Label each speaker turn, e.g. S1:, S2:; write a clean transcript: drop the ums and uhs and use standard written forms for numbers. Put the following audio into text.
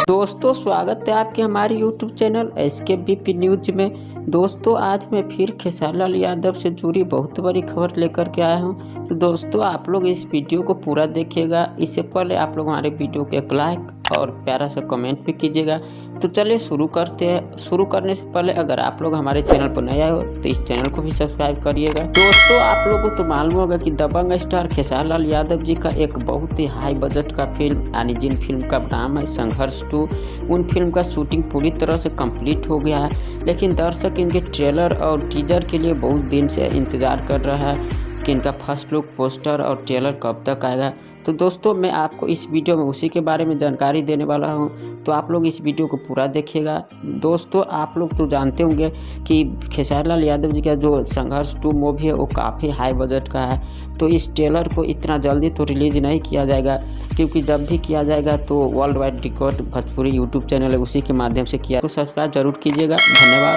S1: दोस्तों स्वागत है आपके हमारे YouTube चैनल SKBP न्यूज में। दोस्तों आज मैं फिर खेसारी लाल यादव से जुड़ी बहुत बड़ी खबर लेकर के आया हूं। तो दोस्तों आप लोग इस वीडियो को पूरा देखिएगा। इससे पहले आप लोग हमारे वीडियो को एक लाइक और प्यारा सा कमेंट भी कीजिएगा। तो चलिए शुरू करते हैं। शुरू करने से पहले अगर आप लोग हमारे चैनल पर नए आए हो तो इस चैनल को भी सब्सक्राइब करिएगा। दोस्तों आप लोगों को तो मालूम होगा कि दबंग स्टार खेसारी लाल यादव जी का एक बहुत ही हाई बजट का फिल्म यानी जिन फिल्म का नाम है संघर्ष 2, उन फिल्म का शूटिंग पूरी तरह से कंप्लीट हो गया है। लेकिन दर्शक इनके ट्रेलर और टीजर के लिए बहुत दिन से इंतज़ार कर रहा है कि इनका फर्स्ट लुक पोस्टर और ट्रेलर कब तक आएगा। तो दोस्तों मैं आपको इस वीडियो में उसी के बारे में जानकारी देने वाला हूं, तो आप लोग इस वीडियो को पूरा देखिएगा। दोस्तों आप लोग तो जानते होंगे कि खेसारी लाल यादव जी का जो संघर्ष 2 मूवी है वो काफ़ी हाई बजट का है। तो इस ट्रेलर को इतना जल्दी तो रिलीज़ नहीं किया जाएगा, क्योंकि जब भी किया जाएगा तो world wide record Bhojpuri YouTube channel है उसी के माध्यम से किया। तो सब्सक्राइब जरूर कीजिएगा। धन्यवाद।